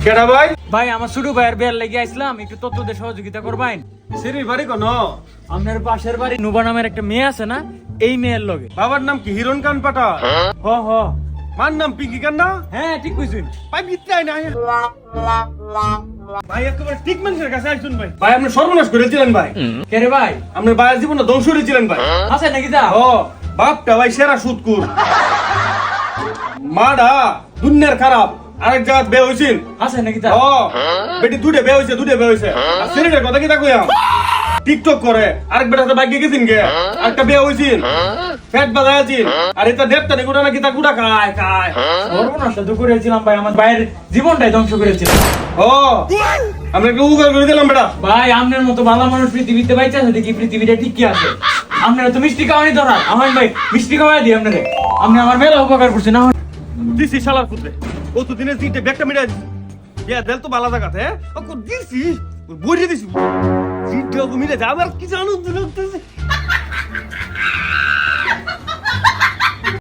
কেডা ভাই? ভাই আমার ছোট ভাইয়ের বিয়ার লেগে আইছিলাম, একটু তথ্য দিয়ে সহযোগিতা করবেন। সিরির বাড়ি কোন? আপনার পাশের বাড়ি নুবা নামের একটা মেয়ে আছে না, এই মেয়ের লগে। বাবার নাম কি হিরণ কান পাটা? হ হ মার নাম পিঙ্কি কান্না? হ্যাঁ ঠিক কইছেন। ভাই বিত্রাই না ভাই, একেবারে ঠিক মানুষের কাছে আসুন ভাই। ভাই আপনি সর্বনাশ করেছিলেন ভাই, কে রে ভাই? আপনার ভাইয়ের জীবনটা ধ্বংস করেছিলেন ভাই। আছে নাকি যা? ও বাপটা ভাই সেরা সুদকুর, মাডা দুনিয়ার খারাপ, আরেক জায়গা বে হইছিল। আছে নাকি যা? ও বেটি দুটে বে হইছে। আর ছেলেটার কথা কি তা কইয়াম, টিকটক করে। আরেক বেটা তো বাইকে গেছিন গে, আরেকটা বে হইছিল, ফ্যাট বাজায় আছিল। আর এটা দেবতা নি গুড়া নাকি তা গুড়া খায় খায়। সর্বনাশ তো করেছিলাম ভাই, আমার ভাইয়ের জীবনটাই ধ্বংস করেছিলাম। ও আমরা কি উগার করে দিলাম বেটা? ভাই আপনার মতো ভালো মানুষ পৃথিবীতে বাইচা আছে দেখি পৃথিবীটা ঠিক কি আছে। আপনারা তো মিষ্টি খাওয়ানি ধরা, আমার ভাই মিষ্টি খাওয়াই দিই আপনারে। আপনি আমার মেলা উপকার করছেন। না দিছি শালার পুত্রে, ও তো দিনে তিনটে ব্যাগটা মিটাই দিছি। ইয়া দেল তো বালা জায়গাতে, হ্যাঁ ও দিছি বইরে দিছি। তিনটে মিলে যাবার কি জানো